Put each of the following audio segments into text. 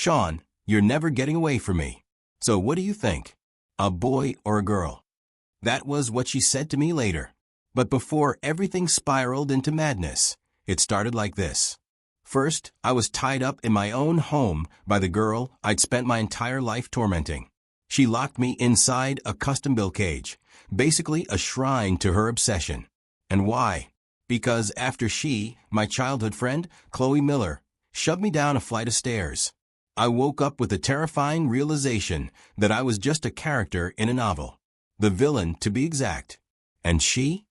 "Sean, you're never getting away from me. So what do you think? A boy or a girl?" That was what she said to me later. But before everything spiraled into madness, it started like this. First, I was tied up in my own home by the girl I'd spent my entire life tormenting. She locked me inside a custom-built cage, basically a shrine to her obsession. And why? Because after she, my childhood friend, Khloe Miller, shoved me down a flight of stairs, I woke up with the terrifying realization that I was just a character in a novel. The villain, to be exact. And she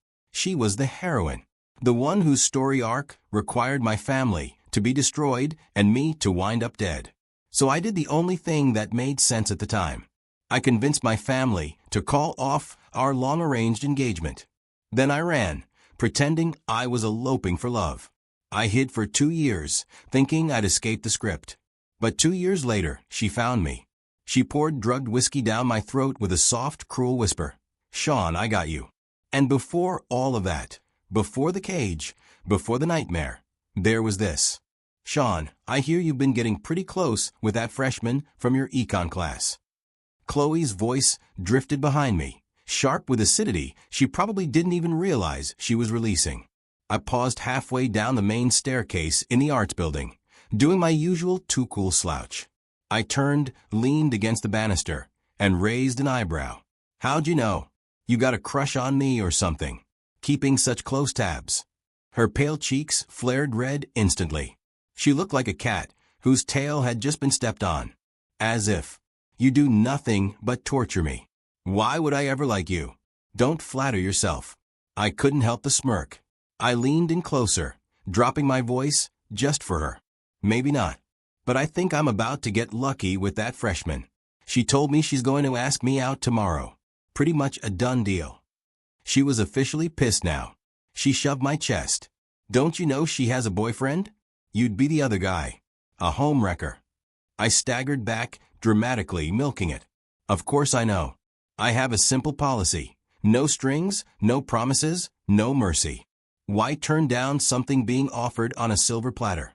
was the heroine. The one whose story arc required my family to be destroyed and me to wind up dead. So I did the only thing that made sense at the time. I convinced my family to call off our long-arranged engagement. Then I ran, pretending I was eloping for love. I hid for 2 years, thinking I'd escaped the script. But 2 years later, she found me. She poured drugged whiskey down my throat with a soft, cruel whisper. "Sean, I got you." And before all of that, before the cage, before the nightmare, there was this. "Sean, I hear you've been getting pretty close with that freshman from your econ class." Khloe's voice drifted behind me, sharp with acidity she probably didn't even realize she was releasing. I paused halfway down the main staircase in the arts building, doing my usual too cool slouch. I turned, leaned against the banister, and raised an eyebrow. "How'd you know? You got a crush on me or something? Keeping such close tabs?" Her pale cheeks flared red instantly. She looked like a cat whose tail had just been stepped on. As if, "You do nothing but torture me. Why would I ever like you? Don't flatter yourself." I couldn't help the smirk. I leaned in closer, dropping my voice just for her. "Maybe not. But I think I'm about to get lucky with that freshman. She told me she's going to ask me out tomorrow. Pretty much a done deal." She was officially pissed now. She shoved my chest. "Don't you know she has a boyfriend? You'd be the other guy. A homewrecker." I staggered back, dramatically milking it. "Of course I know. I have a simple policy. No strings, no promises, no mercy. Why turn down something being offered on a silver platter?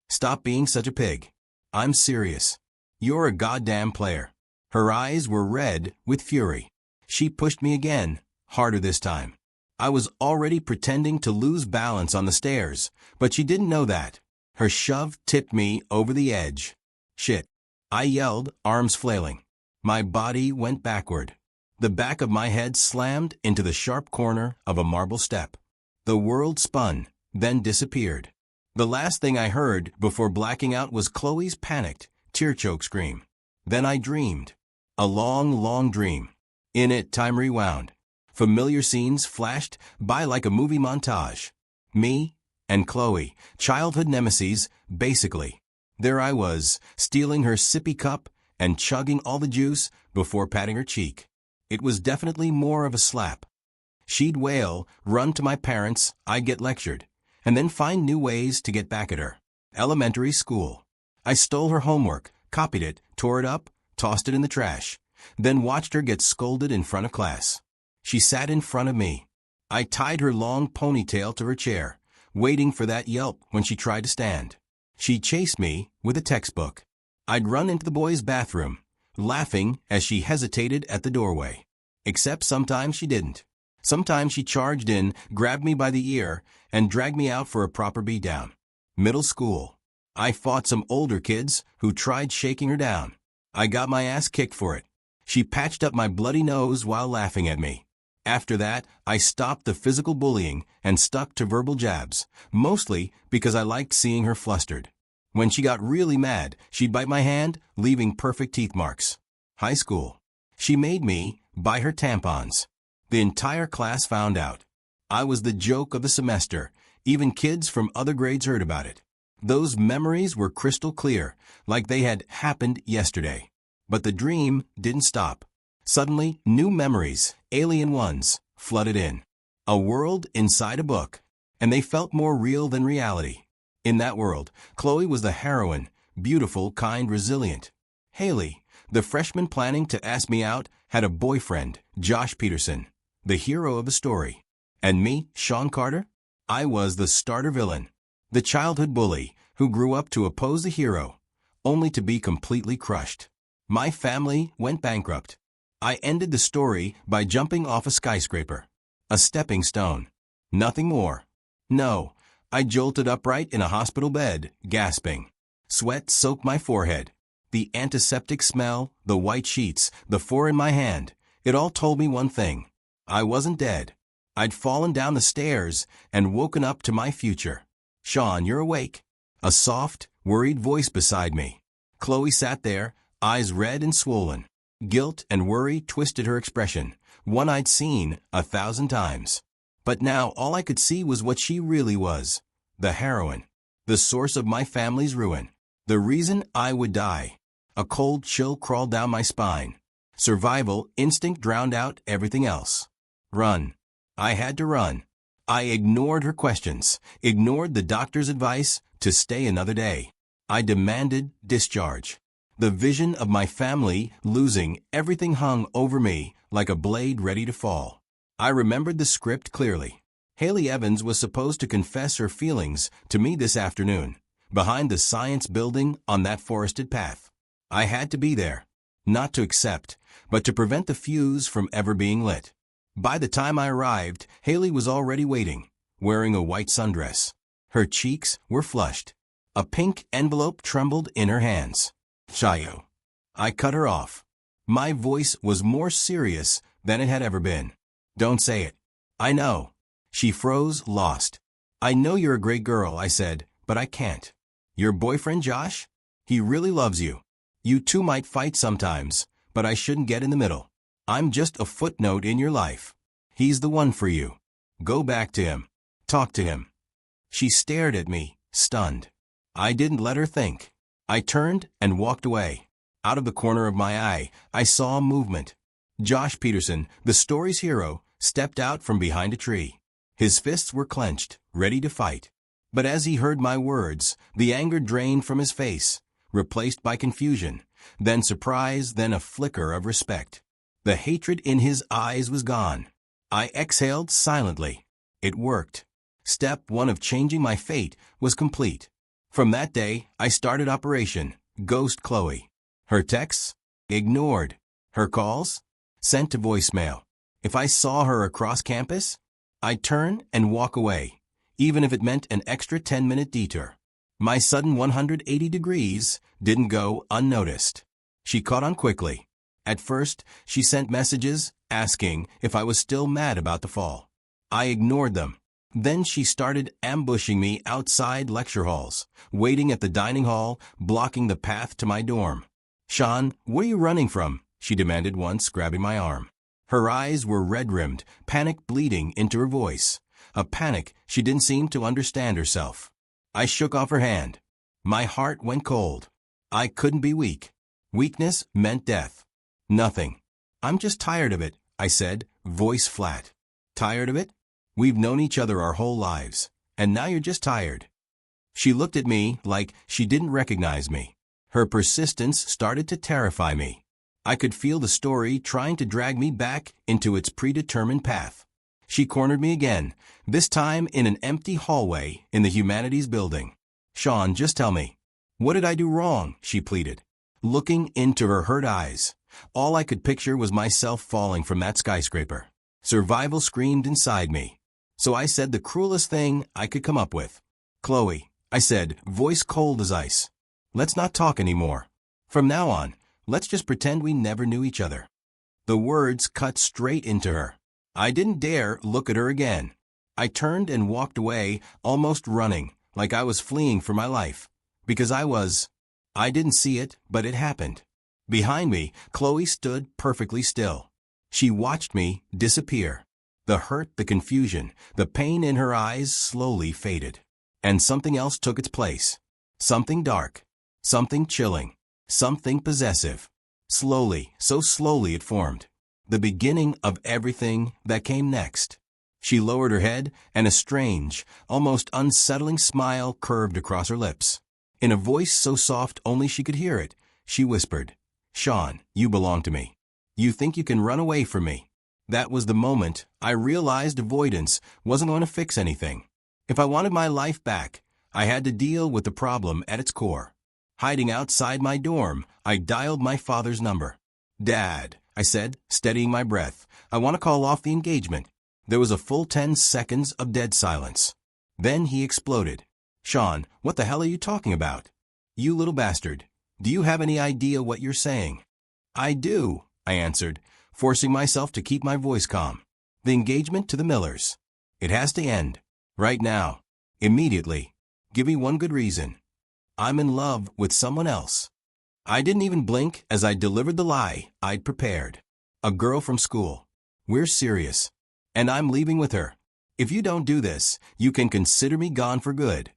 Stop being such a pig. I'm serious. You're a goddamn player." Her eyes were red with fury. She pushed me again, harder this time. I was already pretending to lose balance on the stairs, but she didn't know that. Her shove tipped me over the edge. "Shit," I yelled, arms flailing. My body went backward. The back of my head slammed into the sharp corner of a marble step. The world spun, then disappeared. The last thing I heard before blacking out was Khloe's panicked, tear-choked scream. Then I dreamed. A long, long dream. In it, time rewound. Familiar scenes flashed by like a movie montage. Me and Khloe, childhood nemesis, basically. There I was, stealing her sippy cup and chugging all the juice before patting her cheek. It was definitely more of a slap. She'd wail, run to my parents, I'd get lectured, and then find new ways to get back at her. Elementary school. I stole her homework, copied it, tore it up, tossed it in the trash, then watched her get scolded in front of class. She sat in front of me. I tied her long ponytail to her chair, waiting for that yelp when she tried to stand. She chased me with a textbook. I'd run into the boys' bathroom, laughing as she hesitated at the doorway. Except sometimes she didn't. Sometimes she charged in, grabbed me by the ear, and dragged me out for a proper beatdown. Middle school. I fought some older kids who tried shaking her down. I got my ass kicked for it. She patched up my bloody nose while laughing at me. After that, I stopped the physical bullying and stuck to verbal jabs, mostly because I liked seeing her flustered. When she got really mad, she'd bite my hand, leaving perfect teeth marks. High school. She made me buy her tampons. The entire class found out. I was the joke of the semester. Even kids from other grades heard about it. Those memories were crystal clear, like they had happened yesterday. But the dream didn't stop. Suddenly, new memories, alien ones, flooded in. A world inside a book. And they felt more real than reality. In that world, Khloe was the heroine, beautiful, kind, resilient. Haley, the freshman planning to ask me out, had a boyfriend, Josh Peterson, the hero of the story. And me, Sean Carter? I was the starter villain. The childhood bully who grew up to oppose the hero. only to be completely crushed. My family went bankrupt. I ended the story by jumping off a skyscraper. A stepping stone. Nothing more. No, I jolted upright in a hospital bed, gasping. Sweat soaked my forehead. The antiseptic smell, the white sheets, the four in my hand, it all told me one thing. I wasn't dead. I'd fallen down the stairs and woken up to my future. "Sean, you're awake." A soft, worried voice beside me. Khloe sat there, eyes red and swollen. Guilt and worry twisted her expression, one I'd seen 1,000 times. But now all I could see was what she really was. The heroine. The source of my family's ruin. The reason I would die. A cold chill crawled down my spine. Survival instinct drowned out everything else. Run. I had to run. I ignored her questions, ignored the doctor's advice to stay another day. I demanded discharge. The vision of my family losing everything hung over me like a blade ready to fall. I remembered the script clearly. Haley Evans was supposed to confess her feelings to me this afternoon, behind the science building on that forested path. I had to be there, not to accept, but to prevent the fuse from ever being lit. By the time I arrived, Haley was already waiting, wearing a white sundress. Her cheeks were flushed. A pink envelope trembled in her hands. "Chayo." I cut her off. My voice was more serious than it had ever been. "Don't say it." "I know." She froze, lost. "I know you're a great girl," I said, "but I can't." "Your boyfriend, Josh? He really loves you. You two might fight sometimes, but I shouldn't get in the middle. I'm just a footnote in your life. He's the one for you. Go back to him. Talk to him." She stared at me, stunned. I didn't let her think. I turned and walked away. Out of the corner of my eye, I saw movement. Josh Peterson, the story's hero, stepped out from behind a tree. His fists were clenched, ready to fight. But as he heard my words, the anger drained from his face, replaced by confusion, then surprise, then a flicker of respect. The hatred in his eyes was gone. I exhaled silently. It worked. Step one of changing my fate was complete. From that day, I started Operation Ghost Khloe. Her texts? Ignored. Her calls? Sent to voicemail. If I saw her across campus, I'd turn and walk away, even if it meant an extra 10-minute detour. My sudden 180 degrees didn't go unnoticed. She caught on quickly. At first, she sent messages asking if I was still mad about the fall. I ignored them. Then she started ambushing me outside lecture halls, waiting at the dining hall, blocking the path to my dorm. "Sean, where are you running from?" she demanded once, grabbing my arm. Her eyes were red-rimmed, panic bleeding into her voice. A panic she didn't seem to understand herself. I shook off her hand. My heart went cold. I couldn't be weak. Weakness meant death. "Nothing. I'm just tired of it," I said, voice flat. "Tired of it? We've known each other our whole lives, and now you're just tired." She looked at me like she didn't recognize me. Her persistence started to terrify me. I could feel the story trying to drag me back into its predetermined path. She cornered me again, this time in an empty hallway in the humanities building. "Sean, just tell me. What did I do wrong?" she pleaded. Looking into her hurt eyes, all I could picture was myself falling from that skyscraper. Survival screamed inside me. So I said the cruelest thing I could come up with. "Khloe," I said, voice cold as ice, "let's not talk anymore. From now on, let's just pretend we never knew each other." The words cut straight into her. I didn't dare look at her again. I turned and walked away, almost running, like I was fleeing for my life. Because I didn't see it, but it happened. Behind me, Khloe stood perfectly still. She watched me disappear. The hurt, the confusion, the pain in her eyes slowly faded. And something else took its place. Something dark. Something chilling. Something possessive. Slowly, so slowly it formed. The beginning of everything that came next. She lowered her head, and a strange, almost unsettling smile curved across her lips. In a voice so soft only she could hear it, she whispered, "Sean, you belong to me. You think you can run away from me." That was the moment I realized avoidance wasn't going to fix anything. If I wanted my life back, I had to deal with the problem at its core. Hiding outside my dorm, I dialed my father's number. "Dad," I said, steadying my breath, "I want to call off the engagement." There was a full 10 seconds of dead silence. Then he exploded. "Sean, what the hell are you talking about? You little bastard. Do you have any idea what you're saying?" "I do," I answered, forcing myself to keep my voice calm. "The engagement to the Millers. It has to end. Right now. Immediately. Give me one good reason." "I'm in love with someone else." I didn't even blink as I delivered the lie I'd prepared. "A girl from school. We're serious. And I'm leaving with her. If you don't do this, you can consider me gone for good."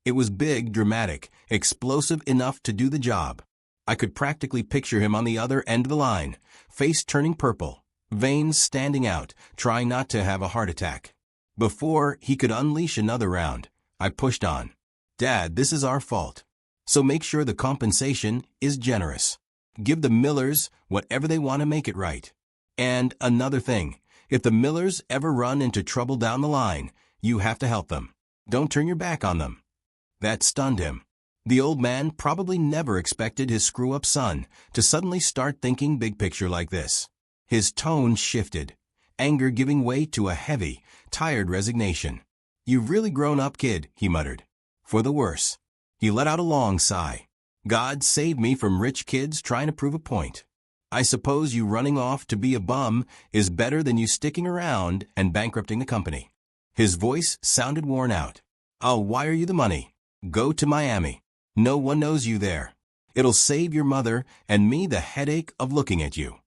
It was big, dramatic, explosive enough to do the job. I could practically picture him on the other end of the line, face turning purple, veins standing out, trying not to have a heart attack. Before he could unleash another round, I pushed on. "Dad, this is our fault. So make sure the compensation is generous. Give the Millers whatever they want to make it right. And another thing, if the Millers ever run into trouble down the line, you have to help them. Don't turn your back on them." That stunned him. The old man probably never expected his screw-up son to suddenly start thinking big picture like this. His tone shifted, anger giving way to a heavy, tired resignation. "You've really grown up, kid," he muttered. "For the worse." He let out a long sigh. "God save me from rich kids trying to prove a point. I suppose you running off to be a bum is better than you sticking around and bankrupting the company." His voice sounded worn out. "I'll wire you the money. Go to Miami. No one knows you there. It'll save your mother and me the headache of looking at you."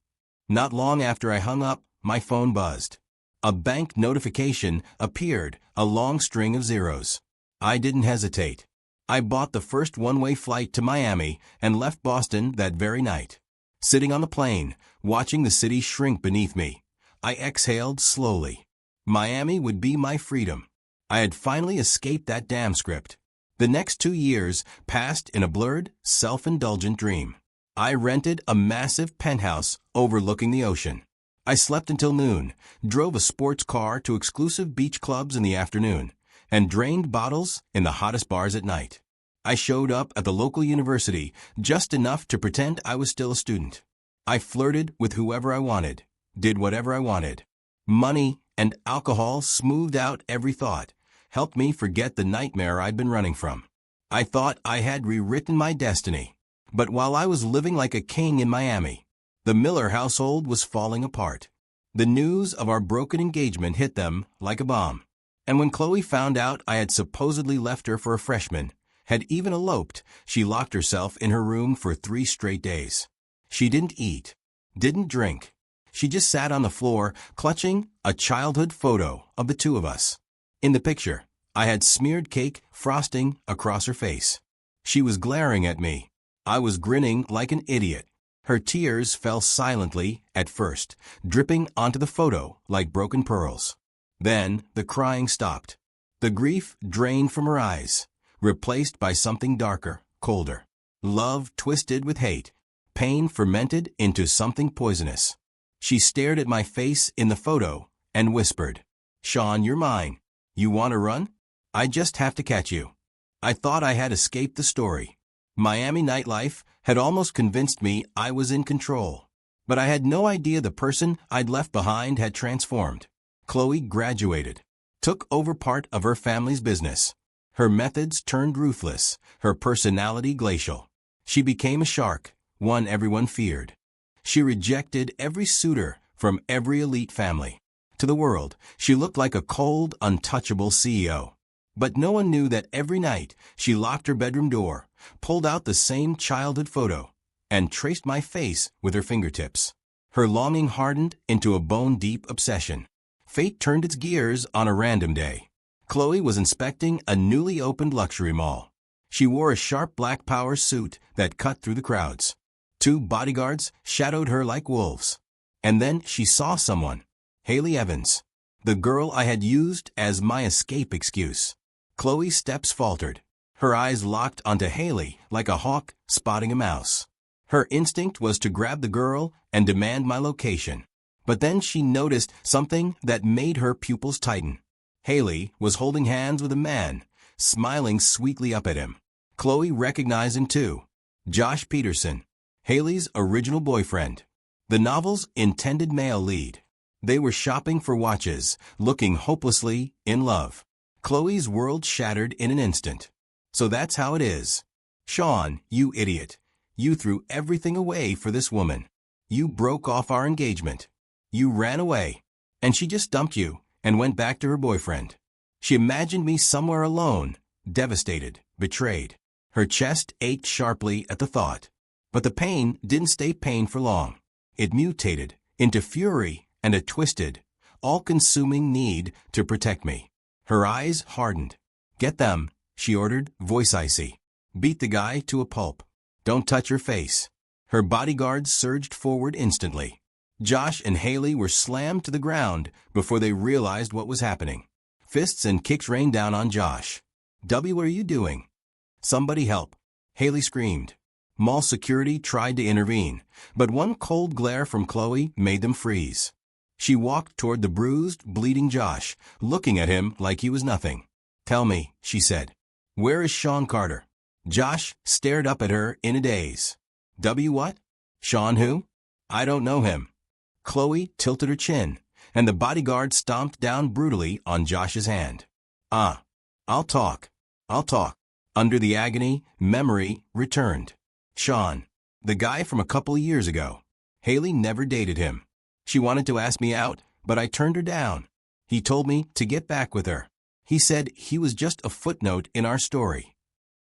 Not long after I hung up, my phone buzzed. A bank notification appeared, a long string of zeros. I didn't hesitate. I bought the first one-way flight to Miami and left Boston that very night. Sitting on the plane, watching the city shrink beneath me, I exhaled slowly. Miami would be my freedom. I had finally escaped that damn script. The next 2 years passed in a blurred, self-indulgent dream. I rented a massive penthouse overlooking the ocean. I slept until noon, drove a sports car to exclusive beach clubs in the afternoon, and drained bottles in the hottest bars at night. I showed up at the local university just enough to pretend I was still a student. I flirted with whoever I wanted, did whatever I wanted. Money and alcohol smoothed out every thought, helped me forget the nightmare I'd been running from. I thought I had rewritten my destiny. But while I was living like a king in Miami, the Miller household was falling apart. The news of our broken engagement hit them like a bomb. And when Khloe found out I had supposedly left her for a freshman, had even eloped, she locked herself in her room for 3 straight days. She didn't eat, didn't drink. She just sat on the floor, clutching a childhood photo of the two of us. In the picture, I had smeared cake frosting across her face. She was glaring at me. I was grinning like an idiot. Her tears fell silently at first, dripping onto the photo like broken pearls. Then the crying stopped. The grief drained from her eyes, replaced by something darker, colder. Love twisted with hate, pain fermented into something poisonous. She stared at my face in the photo and whispered, "Sean, you're mine. You want to run? I just have to catch you." I thought I had escaped the story. Miami nightlife had almost convinced me I was in control. But I had no idea the person I'd left behind had transformed. Khloe graduated, took over part of her family's business. Her methods turned ruthless, her personality glacial. She became a shark, one everyone feared. She rejected every suitor from every elite family. To the world, she looked like a cold, untouchable CEO. But no one knew that every night she locked her bedroom door, pulled out the same childhood photo, and traced my face with her fingertips. Her longing hardened into a bone-deep obsession. Fate turned its gears on a random day. Khloe was inspecting a newly opened luxury mall. She wore a sharp black power suit that cut through the crowds. 2 bodyguards shadowed her like wolves. And then she saw someone. Haley Evans, the girl I had used as my escape excuse. Khloe's steps faltered. Her eyes locked onto Haley like a hawk spotting a mouse. Her instinct was to grab the girl and demand my location. But then she noticed something that made her pupils tighten. Haley was holding hands with a man, smiling sweetly up at him. Khloe recognized him too. Josh Peterson, Haley's original boyfriend. The novel's intended male lead. They were shopping for watches, looking hopelessly in love. Khloe's world shattered in an instant. So that's how it is. Sean, you idiot. You threw everything away for this woman. You broke off our engagement. You ran away. And she just dumped you and went back to her boyfriend. She imagined me somewhere alone, devastated, betrayed. Her chest ached sharply at the thought. But the pain didn't stay pain for long. It mutated into fury and a twisted, all-consuming need to protect me. Her eyes hardened. Get them, she ordered, voice icy. Beat the guy to a pulp. Don't touch her face. Her bodyguards surged forward instantly. Josh and Haley were slammed to the ground before they realized what was happening. Fists and kicks rained down on Josh. "W, what are you doing?" "Somebody help," Haley screamed. Mall security tried to intervene, but one cold glare from Khloe made them freeze. She walked toward the bruised, bleeding Josh, looking at him like he was nothing. "Tell me," she said. "Where is Sean Carter?" Josh stared up at her in a daze. "W what? Sean who? I don't know him." Khloe tilted her chin, and the bodyguard stomped down brutally on Josh's hand. I'll talk. I'll talk." Under the agony, memory returned. Sean, the guy from a couple years ago. Haley never dated him. She wanted to ask me out, but I turned her down. He told me to get back with her. He said he was just a footnote in our story.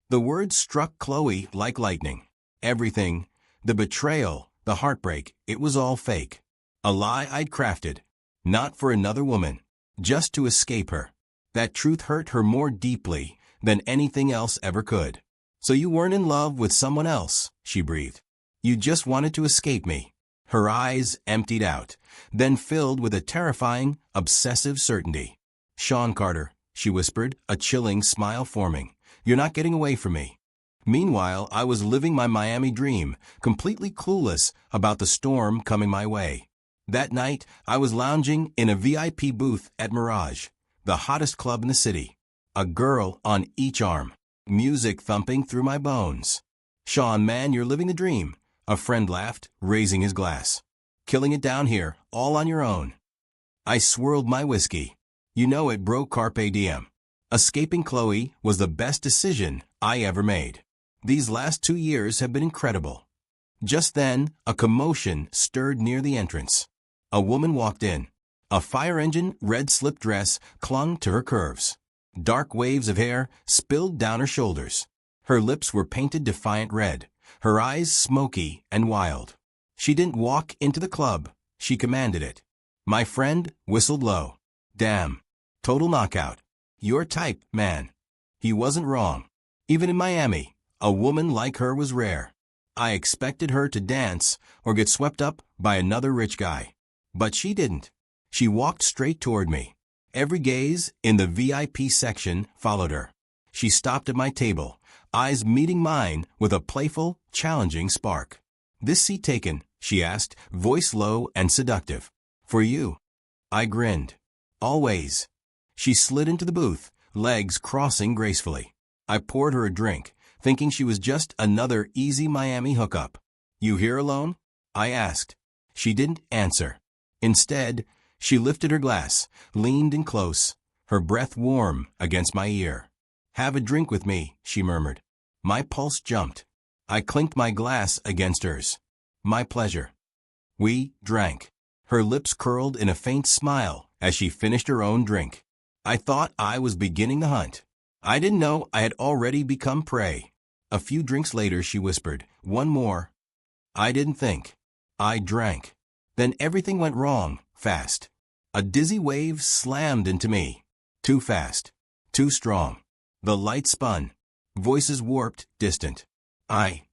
The words struck Khloe like lightning. Everything, the betrayal, the heartbreak, it was all fake. A lie I'd crafted. Not for another woman. Just to escape her. That truth hurt her more deeply than anything else ever could. "So you weren't in love with someone else," she breathed. "You just wanted to escape me." Her eyes emptied out, then filled with a terrifying, obsessive certainty. "Sean Carter," she whispered, a chilling smile forming. "You're not getting away from me." Meanwhile, I was living my Miami dream, completely clueless about the storm coming my way. That night, I was lounging in a VIP booth at Mirage, the hottest club in the city. A girl on each arm. Music thumping through my bones. "Sean, man, you're living the dream," a friend laughed, raising his glass. "Killing it down here, all on your own." I swirled my whiskey. You know it, bro, carpe diem. Escaping Khloe was the best decision I ever made. These last 2 years have been incredible. Just then, a commotion stirred near the entrance. A woman walked in. A fire engine red slip dress clung to her curves. Dark waves of hair spilled down her shoulders. Her lips were painted defiant red, her eyes smoky and wild. She didn't walk into the club, she commanded it. My friend whistled low. "Damn. Total knockout. Your type, man." He wasn't wrong. Even in Miami, a woman like her was rare. I expected her to dance or get swept up by another rich guy. But she didn't. She walked straight toward me. Every gaze in the VIP section followed her. She stopped at my table, eyes meeting mine with a playful, challenging spark. "This seat taken?" she asked, voice low and seductive. "For you." I grinned. "Always." She slid into the booth, legs crossing gracefully. I poured her a drink, thinking she was just another easy Miami hookup. "You here alone?" I asked. She didn't answer. Instead, she lifted her glass, leaned in close, her breath warm against my ear. "Have a drink with me," she murmured. My pulse jumped. I clinked my glass against hers. "My pleasure." We drank. Her lips curled in a faint smile as she finished her own drink. I thought I was beginning the hunt. I didn't know I had already become prey. A few drinks later, she whispered, "One more." I didn't think. I drank. Then everything went wrong, fast. A dizzy wave slammed into me. Too fast. Too strong. The light spun. Voices warped, distant. I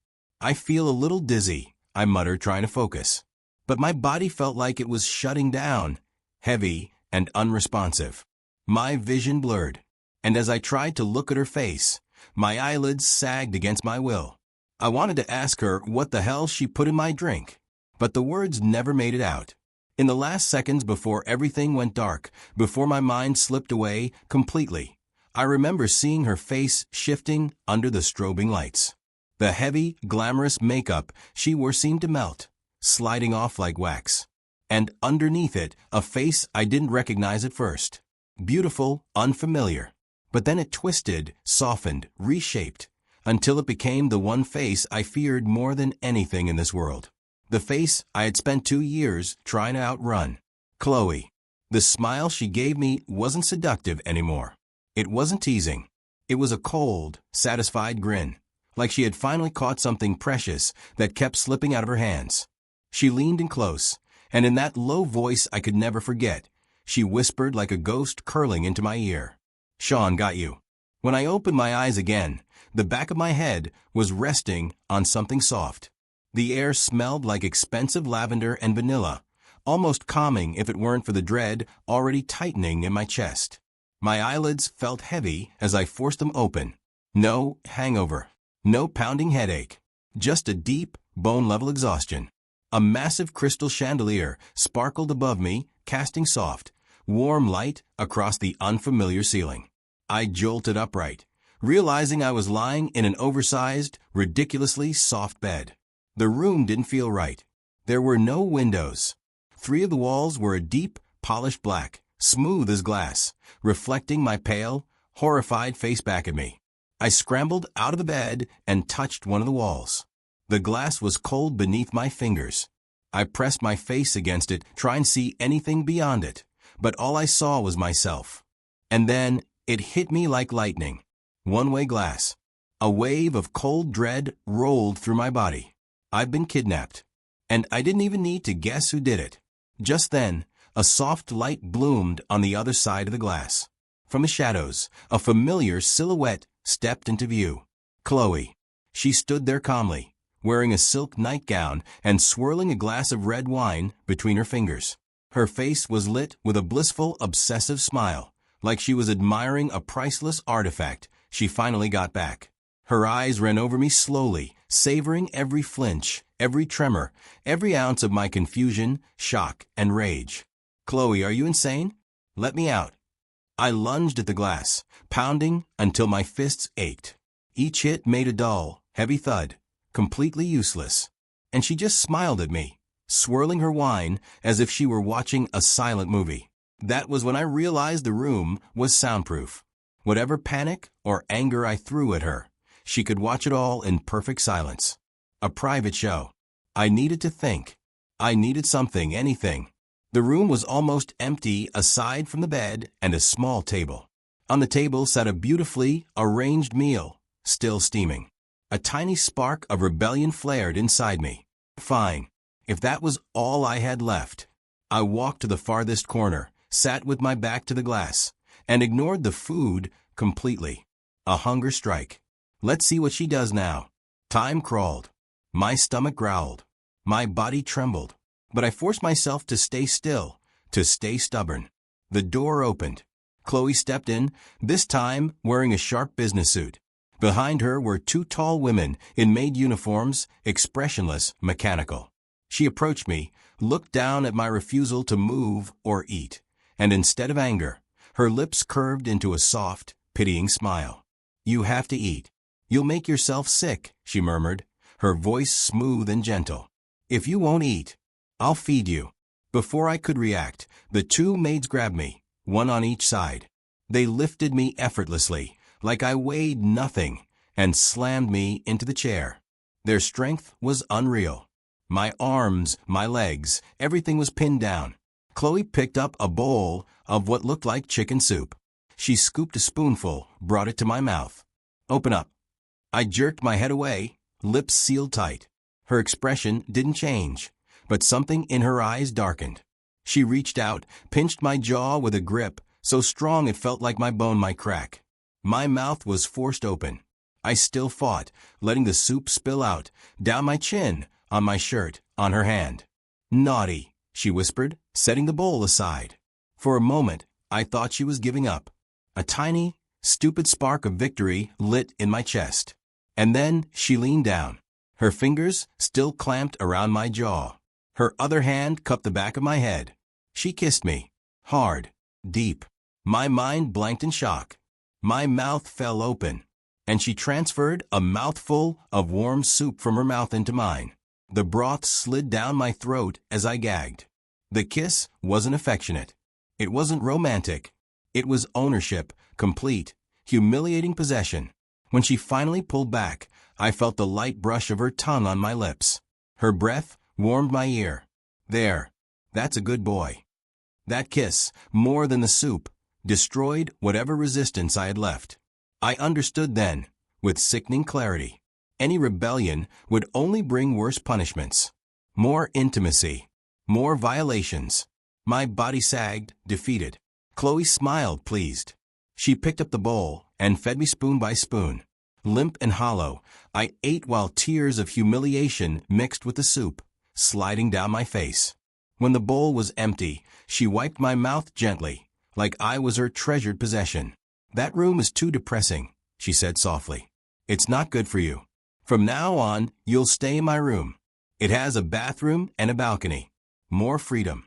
feel a little dizzy," I muttered, trying to focus. But my body felt like it was shutting down, heavy and unresponsive. My vision blurred, and as I tried to look at her face, my eyelids sagged against my will. I wanted to ask her what the hell she put in my drink, but the words never made it out. In the last seconds before everything went dark, before my mind slipped away completely, I remember seeing her face shifting under the strobing lights. The heavy, glamorous makeup she wore seemed to melt, sliding off like wax. And underneath it, a face I didn't recognize at first. Beautiful, unfamiliar. But then it twisted, softened, reshaped, until it became the one face I feared more than anything in this world. The face I had spent 2 years trying to outrun. Khloe. The smile she gave me wasn't seductive anymore. It wasn't teasing. It was a cold, satisfied grin, like she had finally caught something precious that kept slipping out of her hands. She leaned in close, and in that low voice I could never forget, she whispered like a ghost curling into my ear. "Sean got you." When I opened my eyes again, the back of my head was resting on something soft. The air smelled like expensive lavender and vanilla, almost calming if it weren't for the dread already tightening in my chest. My eyelids felt heavy as I forced them open. No hangover. No pounding headache. Just a deep, bone-level exhaustion. A massive crystal chandelier sparkled above me, casting soft, warm light across the unfamiliar ceiling. I jolted upright, realizing I was lying in an oversized, ridiculously soft bed. The room didn't feel right. There were no windows. 3 of the walls were a deep, polished black, smooth as glass, reflecting my pale, horrified face back at me. I scrambled out of the bed and touched one of the walls. The glass was cold beneath my fingers. I pressed my face against it, trying to see anything beyond it, but all I saw was myself. And then it hit me like lightning. One-way glass. A wave of cold dread rolled through my body. I'd been kidnapped. And I didn't even need to guess who did it. Just then, a soft light bloomed on the other side of the glass. From the shadows, a familiar silhouette stepped into view. Khloe. She stood there calmly, wearing a silk nightgown and swirling a glass of red wine between her fingers. Her face was lit with a blissful, obsessive smile, like she was admiring a priceless artifact she finally got back. Her eyes ran over me slowly, savoring every flinch, every tremor, every ounce of my confusion, shock, and rage. "Khloe, are you insane? Let me out." I lunged at the glass, pounding until my fists ached. Each hit made a dull, heavy thud, completely useless. And she just smiled at me, swirling her wine as if she were watching a silent movie. That was when I realized the room was soundproof. Whatever panic or anger I threw at her, she could watch it all in perfect silence. A private show. I needed to think. I needed something, anything. The room was almost empty aside from the bed and a small table. On the table sat a beautifully arranged meal, still steaming. A tiny spark of rebellion flared inside me. Fine. If that was all I had left. I walked to the farthest corner, sat with my back to the glass, and ignored the food completely. A hunger strike. Let's see what she does now. Time crawled. My stomach growled. My body trembled. But I forced myself to stay still, to stay stubborn. The door opened. Khloe stepped in, this time wearing a sharp business suit. Behind her were 2 tall women in maid uniforms, expressionless, mechanical. She approached me, looked down at my refusal to move or eat, and instead of anger, her lips curved into a soft, pitying smile. "You have to eat. You'll make yourself sick," she murmured, her voice smooth and gentle. "If you won't eat, I'll feed you." Before I could react, the 2 maids grabbed me, one on each side. They lifted me effortlessly, like I weighed nothing, and slammed me into the chair. Their strength was unreal. My arms, my legs, everything was pinned down. Khloe picked up a bowl of what looked like chicken soup. She scooped a spoonful, brought it to my mouth. "Open up." I jerked my head away, lips sealed tight. Her expression didn't change, but something in her eyes darkened. She reached out, pinched my jaw with a grip so strong it felt like my bone might crack. My mouth was forced open. I still fought, letting the soup spill out, down my chin, on my shirt, on her hand. "Naughty," she whispered, setting the bowl aside. For a moment, I thought she was giving up. A tiny, stupid spark of victory lit in my chest. And then she leaned down, her fingers still clamped around my jaw. Her other hand cupped the back of my head. She kissed me, hard, deep. My mind blanked in shock. My mouth fell open. and she transferred a mouthful of warm soup from her mouth into mine. The broth slid down my throat as I gagged. The kiss wasn't affectionate. It wasn't romantic. It was ownership, complete, humiliating possession. When she finally pulled back, I felt the light brush of her tongue on my lips. Her breath warmed my ear. There. That's a good boy. That kiss, more than the soup, destroyed whatever resistance I had left. I understood then, with sickening clarity. Any rebellion would only bring worse punishments. More intimacy. More violations. My body sagged, defeated. Khloe smiled, pleased. She picked up the bowl and fed me spoon by spoon. Limp and hollow, I ate while tears of humiliation mixed with the soup, sliding down my face. When the bowl was empty, she wiped my mouth gently, like I was her treasured possession. That room is too depressing, she said softly. It's not good for you. From now on, you'll stay in my room. It has a bathroom and a balcony. More freedom.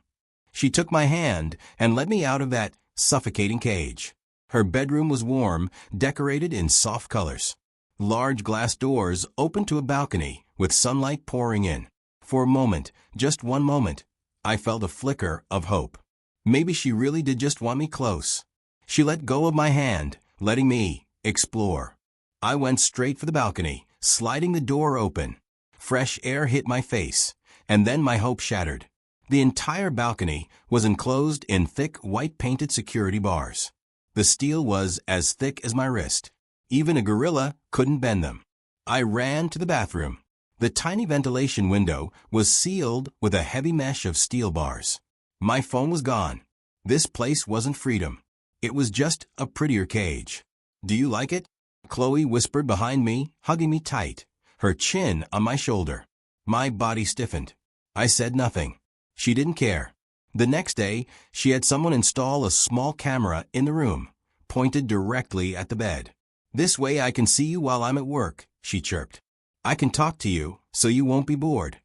She took my hand and led me out of that suffocating cage. Her bedroom was warm, decorated in soft colors. Large glass doors opened to a balcony with sunlight pouring in. For a moment, just one moment, I felt a flicker of hope. Maybe she really did just want me close. She let go of my hand, letting me explore. I went straight for the balcony, sliding the door open. Fresh air hit my face, and then my hope shattered. The entire balcony was enclosed in thick white-painted security bars. The steel was as thick as my wrist. Even a gorilla couldn't bend them. I ran to the bathroom. The tiny ventilation window was sealed with a heavy mesh of steel bars. My phone was gone. This place wasn't freedom. It was just a prettier cage. Do you like it? Khloe whispered behind me, hugging me tight, her chin on my shoulder. My body stiffened. I said nothing. She didn't care. The next day, she had someone install a small camera in the room, pointed directly at the bed. This way I can see you while I'm at work, she chirped. I can talk to you, so you won't be bored.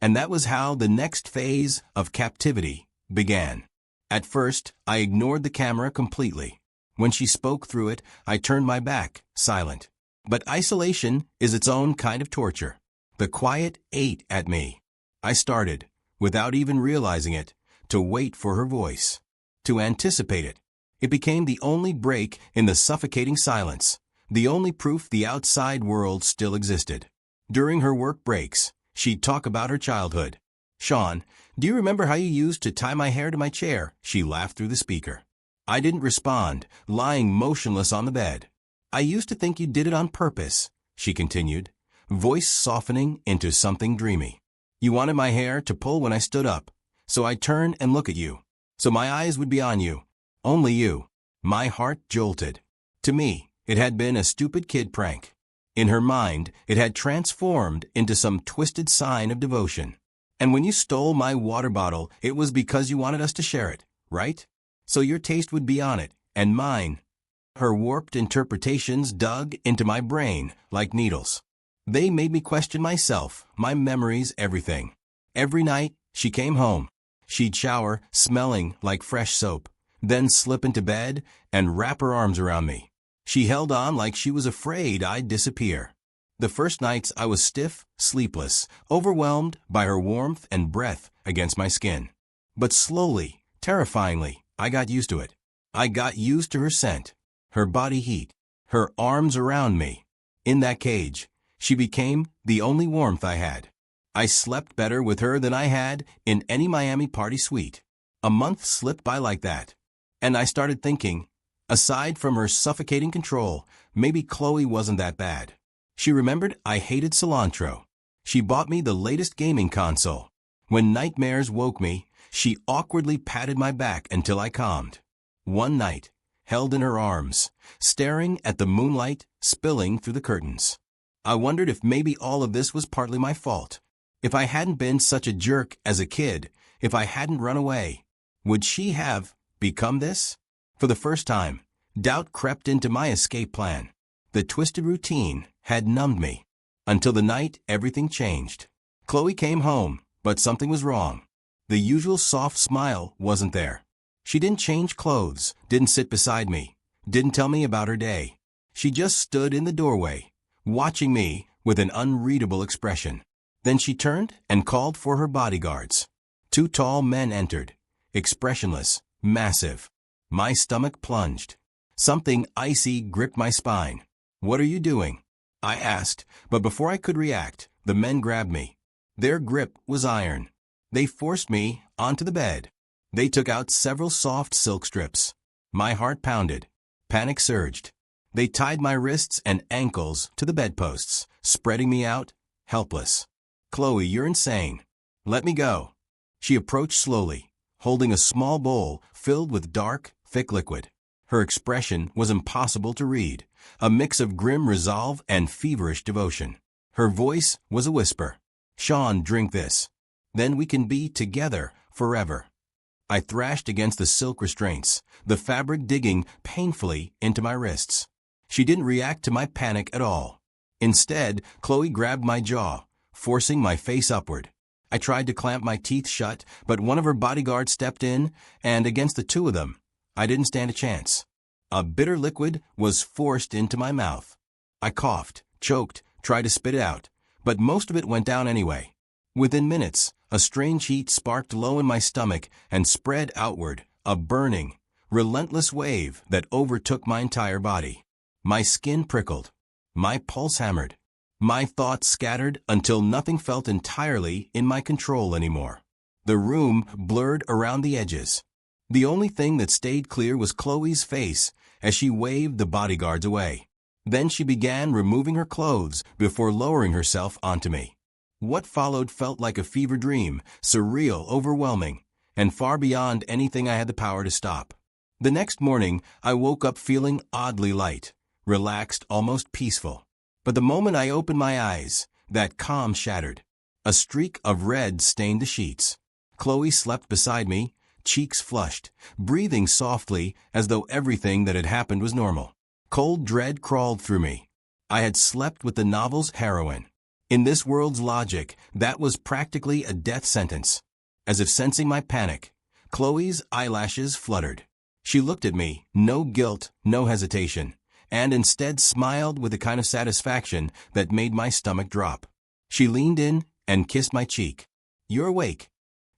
And that was how the next phase of captivity began. At first, I ignored the camera completely. When she spoke through it, I turned my back, silent. But isolation is its own kind of torture. The quiet ate at me. I started, without even realizing it, to wait for her voice, to anticipate it. It became the only break in the suffocating silence, the only proof the outside world still existed. During her work breaks, she'd talk about her childhood. Sean, do you remember how you used to tie my hair to my chair? She laughed through the speaker. I didn't respond, lying motionless on the bed. I used to think you did it on purpose, she continued, voice softening into something dreamy. You wanted my hair to pull when I stood up, so I'd turn and look at you, so my eyes would be on you. Only you. My heart jolted. To me, it had been a stupid kid prank. In her mind, it had transformed into some twisted sign of devotion. And when you stole my water bottle, it was because you wanted us to share it, right? So your taste would be on it, and mine. Her warped interpretations dug into my brain like needles. They made me question myself, my memories, everything. Every night, she came home. She'd shower, smelling like fresh soap, then slip into bed and wrap her arms around me. She held on like she was afraid I'd disappear. The first nights I was stiff, sleepless, overwhelmed by her warmth and breath against my skin. But slowly, terrifyingly, I got used to it. I got used to her scent, her body heat, her arms around me. In that cage, she became the only warmth I had. I slept better with her than I had in any Miami party suite. A month slipped by like that. And I started thinking, aside from her suffocating control, maybe Khloe wasn't that bad. She remembered I hated cilantro. She bought me the latest gaming console. When nightmares woke me, she awkwardly patted my back until I calmed. One night, held in her arms, staring at the moonlight spilling through the curtains. I wondered if maybe all of this was partly my fault. If I hadn't been such a jerk as a kid, if I hadn't run away, would she have become this? For the first time, doubt crept into my escape plan. The twisted routine had numbed me. Until the night everything changed. Khloe came home, but something was wrong. The usual soft smile wasn't there. She didn't change clothes, didn't sit beside me, didn't tell me about her day. She just stood in the doorway, watching me with an unreadable expression. Then she turned and called for her bodyguards. 2 tall men entered, expressionless, massive. My stomach plunged. Something icy gripped my spine. "What are you doing?" I asked, but before I could react, the men grabbed me. Their grip was iron. They forced me onto the bed. They took out several soft silk strips. My heart pounded. Panic surged. They tied my wrists and ankles to the bedposts, spreading me out, helpless. "Khloe, you're insane. Let me go." She approached slowly, holding a small bowl filled with dark, thick liquid. Her expression was impossible to read, a mix of grim resolve and feverish devotion. Her voice was a whisper. "Sean, drink this. Then we can be together forever." I thrashed against the silk restraints, the fabric digging painfully into my wrists. She didn't react to my panic at all. Instead, Khloe grabbed my jaw, forcing my face upward. I tried to clamp my teeth shut, but one of her bodyguards stepped in, and against the 2 of them, I didn't stand a chance. A bitter liquid was forced into my mouth. I coughed, choked, tried to spit it out, but most of it went down anyway. Within minutes, a strange heat sparked low in my stomach and spread outward, a burning, relentless wave that overtook my entire body. My skin prickled. My pulse hammered. My thoughts scattered until nothing felt entirely in my control anymore. The room blurred around the edges. The only thing that stayed clear was Khloe's face as she waved the bodyguards away. Then she began removing her clothes before lowering herself onto me. What followed felt like a fever dream, surreal, overwhelming, and far beyond anything I had the power to stop. The next morning, I woke up feeling oddly light, relaxed, almost peaceful. But the moment I opened my eyes, that calm shattered. A streak of red stained the sheets. Khloe slept beside me, cheeks flushed, breathing softly as though everything that had happened was normal. Cold dread crawled through me. I had slept with the novel's heroine. In this world's logic, that was practically a death sentence. As if sensing my panic, Khloe's eyelashes fluttered. She looked at me, no guilt, no hesitation, and instead smiled with a kind of satisfaction that made my stomach drop. She leaned in and kissed my cheek. "You're awake."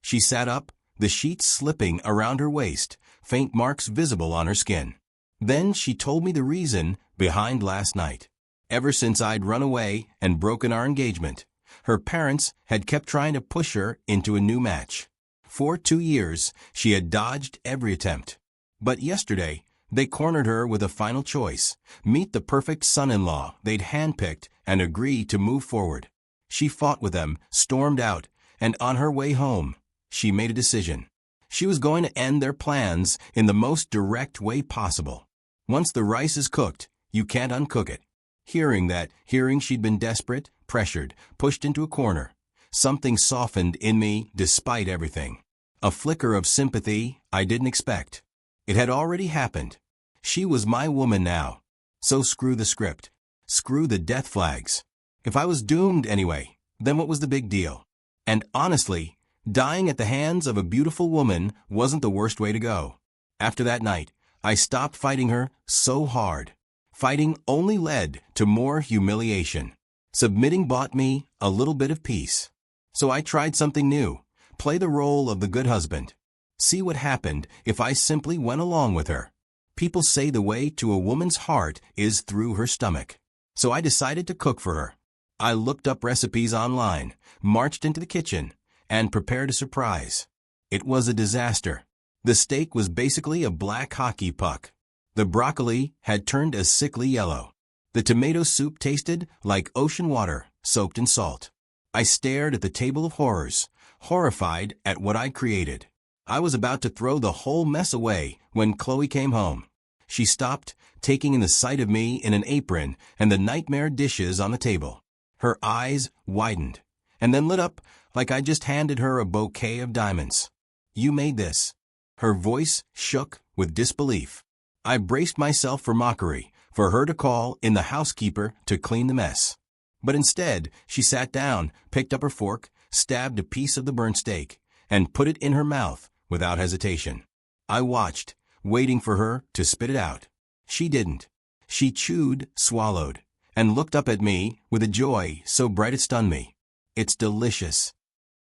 She sat up, the sheets slipping around her waist, faint marks visible on her skin. Then she told me the reason behind last night. Ever since I'd run away and broken our engagement, her parents had kept trying to push her into a new match. For 2 years, she had dodged every attempt. But yesterday, they cornered her with a final choice: meet the perfect son-in-law they'd handpicked and agree to move forward. She fought with them, stormed out, and on her way home, she made a decision. She was going to end their plans in the most direct way possible. Once the rice is cooked, you can't uncook it. Hearing she'd been desperate, pressured, pushed into a corner, something softened in me despite everything. A flicker of sympathy I didn't expect. It had already happened. She was my woman now. So screw the script. Screw the death flags. If I was doomed anyway, then what was the big deal? And honestly, dying at the hands of a beautiful woman wasn't the worst way to go. After that night, I stopped fighting her so hard. Fighting only led to more humiliation. Submitting bought me a little bit of peace. So I tried something new. Play the role of the good husband. See what happened if I simply went along with her. People say the way to a woman's heart is through her stomach. So I decided to cook for her. I looked up recipes online, marched into the kitchen, and prepared a surprise. It was a disaster. The steak was basically a black hockey puck. The broccoli had turned a sickly yellow. The tomato soup tasted like ocean water soaked in salt. I stared at the table of horrors, horrified at what I'd created. I was about to throw the whole mess away when Khloe came home. She stopped, taking in the sight of me in an apron and the nightmare dishes on the table. Her eyes widened, and then lit up like I just handed her a bouquet of diamonds. "You made this." Her voice shook with disbelief. I braced myself for mockery, for her to call in the housekeeper to clean the mess. But instead, she sat down, picked up her fork, stabbed a piece of the burnt steak, and put it in her mouth without hesitation. I watched, waiting for her to spit it out. She didn't. She chewed, swallowed, and looked up at me with a joy so bright it stunned me. It's delicious.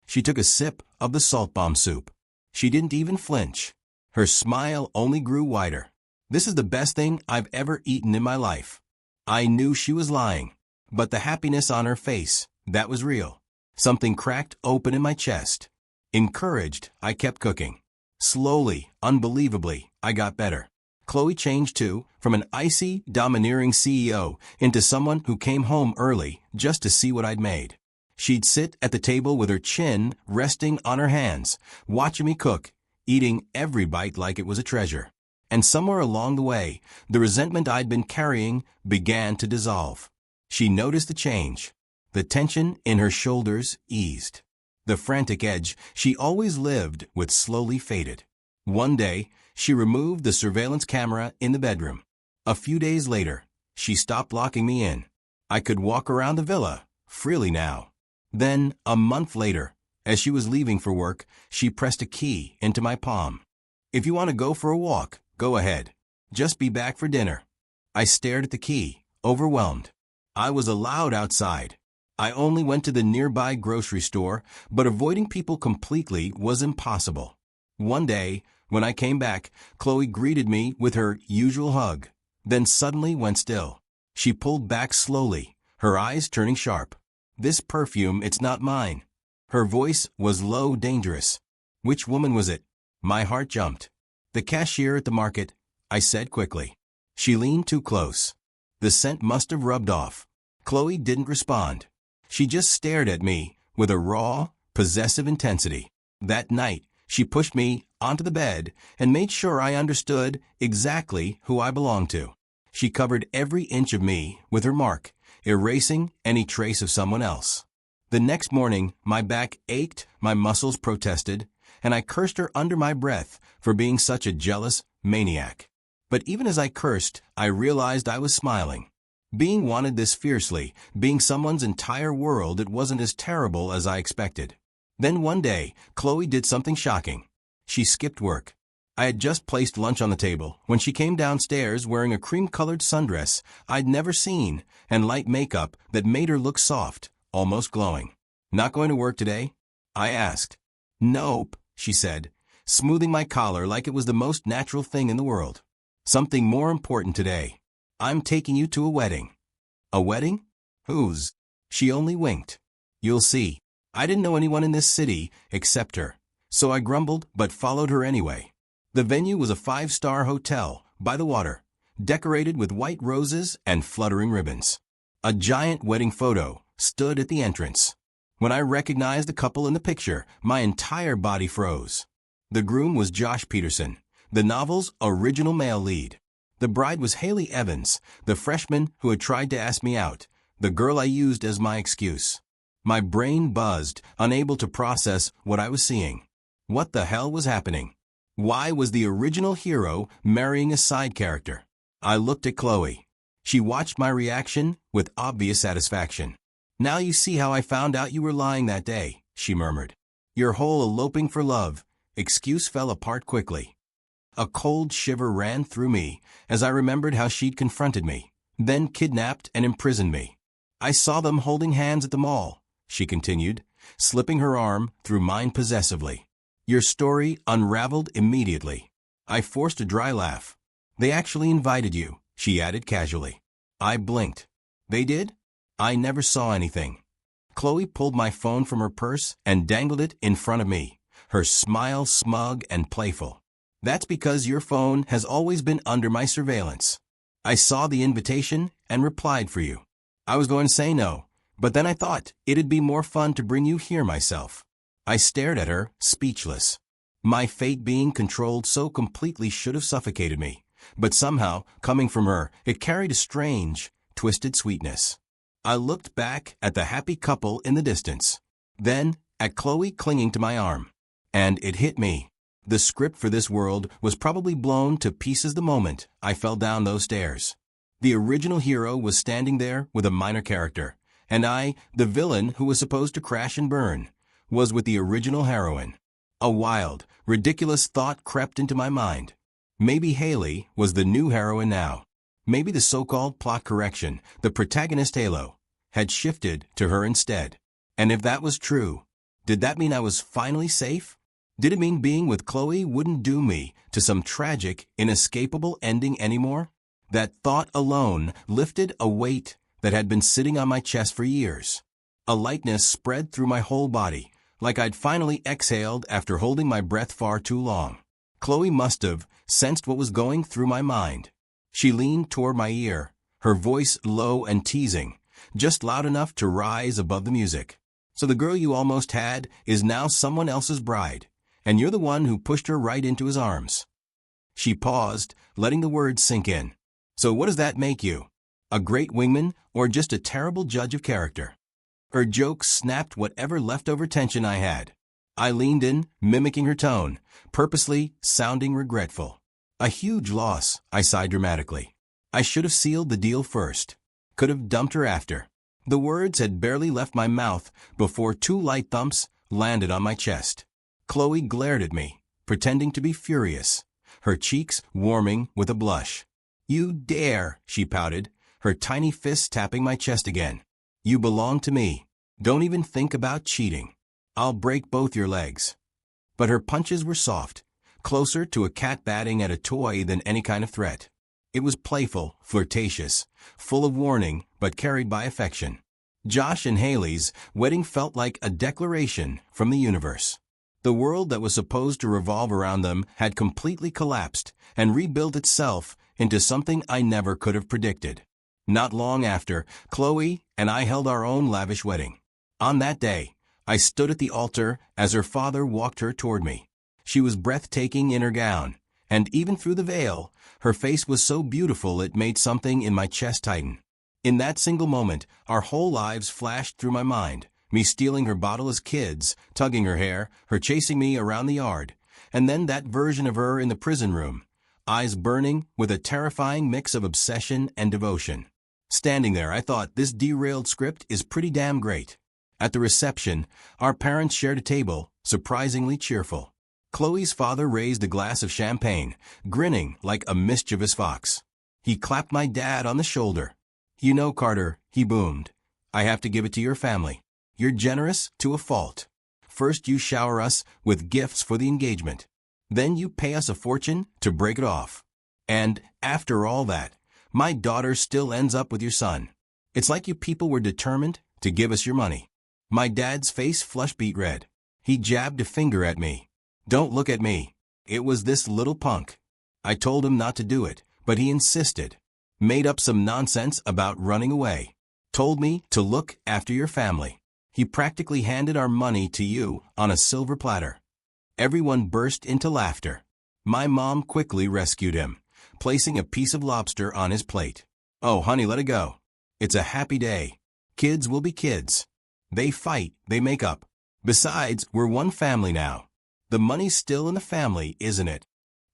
She took a sip of the salt bomb soup. She didn't even flinch. Her smile only grew wider. This is the best thing I've ever eaten in my life. I knew she was lying, but the happiness on her face, that was real. Something cracked open in my chest. Encouraged, I kept cooking. Slowly, unbelievably, I got better. Khloe changed too, from an icy, domineering CEO into someone who came home early just to see what I'd made. She'd sit at the table with her chin resting on her hands, watching me cook, eating every bite like it was a treasure. And somewhere along the way, the resentment I'd been carrying began to dissolve. She noticed the change. The tension in her shoulders eased. The frantic edge she always lived with slowly faded. One day, she removed the surveillance camera in the bedroom. A few days later, she stopped locking me in. I could walk around the villa, freely now. Then, a month later, as she was leaving for work, she pressed a key into my palm. If you want to go for a walk, go ahead. Just be back for dinner. I stared at the key, overwhelmed. I was allowed outside. I only went to the nearby grocery store, but avoiding people completely was impossible. One day, when I came back, Khloe greeted me with her usual hug, then suddenly went still. She pulled back slowly, her eyes turning sharp. This perfume, it's not mine. Her voice was low, dangerous. Which woman was it? My heart jumped. The cashier at the market, I said quickly. She leaned too close. The scent must have rubbed off. Khloe didn't respond. She just stared at me with a raw, possessive intensity. That night, she pushed me onto the bed and made sure I understood exactly who I belonged to. She covered every inch of me with her mark, erasing any trace of someone else. The next morning, my back ached, my muscles protested, and I cursed her under my breath for being such a jealous maniac. But even as I cursed, I realized I was smiling. Being wanted this fiercely, being someone's entire world, it wasn't as terrible as I expected. Then one day, Khloe did something shocking. She skipped work. I had just placed lunch on the table when she came downstairs wearing a cream-colored sundress I'd never seen and light makeup that made her look soft, almost glowing. Not going to work today? I asked. Nope, she said, smoothing my collar like it was the most natural thing in the world. Something more important today. I'm taking you to a wedding. A wedding? Whose? She only winked. You'll see. I didn't know anyone in this city except her, so I grumbled but followed her anyway. The venue was a 5-star hotel by the water, decorated with white roses and fluttering ribbons. A giant wedding photo stood at the entrance. When I recognized the couple in the picture, my entire body froze. The groom was Josh Peterson, the novel's original male lead. The bride was Haley Evans, the freshman who had tried to ask me out, the girl I used as my excuse. My brain buzzed, unable to process what I was seeing. What the hell was happening? Why was the original hero marrying a side character? I looked at Khloe. She watched my reaction with obvious satisfaction. Now you see how I found out you were lying that day, she murmured. Your whole eloping for love excuse fell apart quickly. A cold shiver ran through me as I remembered how she'd confronted me, then kidnapped and imprisoned me. I saw them holding hands at the mall, she continued, slipping her arm through mine possessively. Your story unraveled immediately. I forced a dry laugh. They actually invited you, she added casually. I blinked. They did? I never saw anything. Khloe pulled my phone from her purse and dangled it in front of me, her smile smug and playful. That's because your phone has always been under my surveillance. I saw the invitation and replied for you. I was going to say no, but then I thought it'd be more fun to bring you here myself. I stared at her, speechless. My fate being controlled so completely should have suffocated me, but somehow, coming from her, it carried a strange, twisted sweetness. I looked back at the happy couple in the distance, then at Khloe clinging to my arm. And it hit me. The script for this world was probably blown to pieces the moment I fell down those stairs. The original hero was standing there with a minor character, and I, the villain who was supposed to crash and burn, was with the original heroine. A wild, ridiculous thought crept into my mind. Maybe Haley was the new heroine now. Maybe the so-called plot correction, the protagonist halo, had shifted to her instead. And if that was true, did that mean I was finally safe? Did it mean being with Khloe wouldn't doom me to some tragic, inescapable ending anymore? That thought alone lifted a weight that had been sitting on my chest for years. A lightness spread through my whole body, like I'd finally exhaled after holding my breath far too long. Khloe must have sensed what was going through my mind. She leaned toward my ear, her voice low and teasing, just loud enough to rise above the music. So the girl you almost had is now someone else's bride, and you're the one who pushed her right into his arms. She paused, letting the words sink in. So what does that make you? A great wingman or just a terrible judge of character? Her joke snapped whatever leftover tension I had. I leaned in, mimicking her tone, purposely sounding regretful. A huge loss, I sighed dramatically. I should have sealed the deal first. Could have dumped her after. The words had barely left my mouth before 2 light thumps landed on my chest. Khloe glared at me, pretending to be furious, her cheeks warming with a blush. "You dare," she pouted, her tiny fist tapping my chest again. "You belong to me. Don't even think about cheating. I'll break both your legs." But her punches were soft, closer to a cat batting at a toy than any kind of threat. It was playful, flirtatious, full of warning, but carried by affection. Josh and Haley's wedding felt like a declaration from the universe. The world that was supposed to revolve around them had completely collapsed and rebuilt itself into something I never could have predicted. Not long after, Khloe and I held our own lavish wedding. On that day, I stood at the altar as her father walked her toward me. She was breathtaking in her gown, and even through the veil, her face was so beautiful it made something in my chest tighten. In that single moment, our whole lives flashed through my mind, me stealing her bottle as kids, tugging her hair, her chasing me around the yard, and then that version of her in the prison room, eyes burning with a terrifying mix of obsession and devotion. Standing there, I thought, this derailed script is pretty damn great. At the reception, our parents shared a table, surprisingly cheerful. Khloe's father raised a glass of champagne, grinning like a mischievous fox. He clapped my dad on the shoulder. "You know, Carter," he boomed, "I have to give it to your family. You're generous to a fault. First you shower us with gifts for the engagement. Then you pay us a fortune to break it off. And, after all that, my daughter still ends up with your son. It's like you people were determined to give us your money." My dad's face flushed beet red. He jabbed a finger at me. "Don't look at me. It was this little punk." I told him not to do it, but he insisted. Made up some nonsense about running away. Told me to look after your family. He practically handed our money to you on a silver platter. Everyone burst into laughter. My mom quickly rescued him, placing a piece of lobster on his plate. "Oh, honey, let it go. It's a happy day. Kids will be kids. They fight, they make up. Besides, we're one family now. The money's still in the family, isn't it?"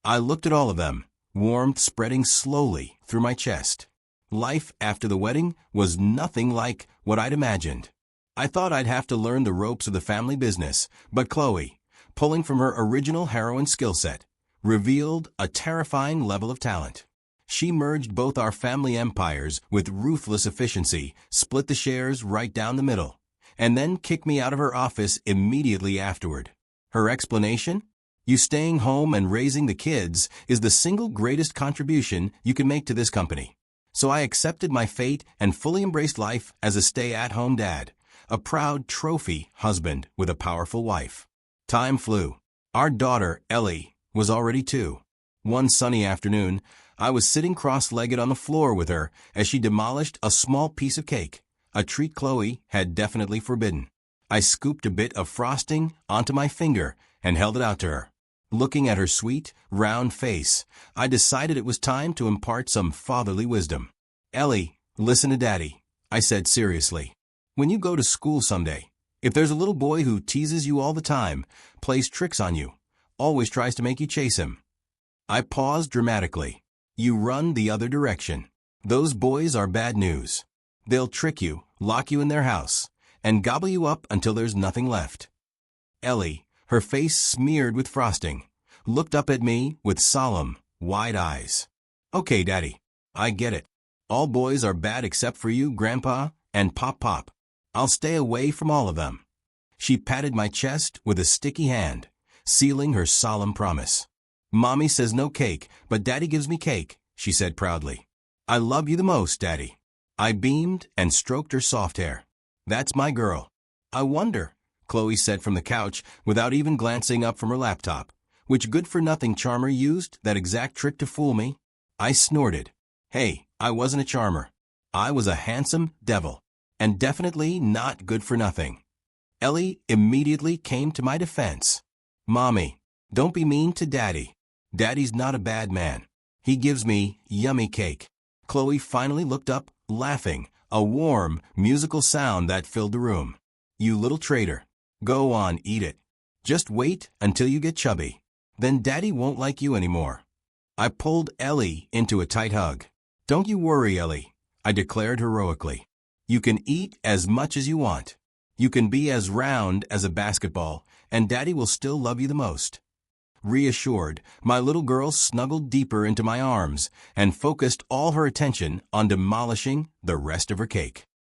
I looked at all of them, warmth spreading slowly through my chest. Life after the wedding was nothing like what I'd imagined. I thought I'd have to learn the ropes of the family business, but Khloe, pulling from her original heroine skill set, revealed a terrifying level of talent. She merged both our family empires with ruthless efficiency, split the shares right down the middle, and then kicked me out of her office immediately afterward. Her explanation? "You staying home and raising the kids is the single greatest contribution you can make to this company." So I accepted my fate and fully embraced life as a stay-at-home dad, a proud trophy husband with a powerful wife. Time flew. Our daughter, Ellie, was already 2. One sunny afternoon, I was sitting cross-legged on the floor with her as she demolished a small piece of cake, a treat Khloe had definitely forbidden. I scooped a bit of frosting onto my finger and held it out to her. Looking at her sweet, round face, I decided it was time to impart some fatherly wisdom. "Ellie, listen to Daddy," I said seriously. "When you go to school someday, if there's a little boy who teases you all the time, plays tricks on you, always tries to make you chase him." I paused dramatically. "You run the other direction. Those boys are bad news. They'll trick you, lock you in their house, and gobble you up until there's nothing left." Ellie, her face smeared with frosting, looked up at me with solemn, wide eyes. "Okay, Daddy, I get it. All boys are bad except for you, Grandpa, and Pop. I'll stay away from all of them. She patted my chest with a sticky hand, sealing her solemn promise. Mommy says no cake, but Daddy gives me cake, she said proudly. I love you the most, Daddy. I beamed and stroked her soft hair. That's my girl. I wonder, Khloe said from the couch without even glancing up from her laptop, which good-for-nothing charmer used that exact trick to fool me. I snorted. Hey, I wasn't a charmer. I was a handsome devil, and definitely not good for nothing. Ellie immediately came to my defense. Mommy, don't be mean to Daddy. Daddy's not a bad man. He gives me yummy cake. Khloe finally looked up, laughing, a warm, musical sound that filled the room. You little traitor. Go on, eat it. Just wait until you get chubby. Then Daddy won't like you anymore. I pulled Ellie into a tight hug. Don't you worry, Ellie, I declared heroically. You can eat as much as you want. You can be as round as a basketball, and Daddy will still love you the most. Reassured, my little girl snuggled deeper into my arms and focused all her attention on demolishing the rest of her cake.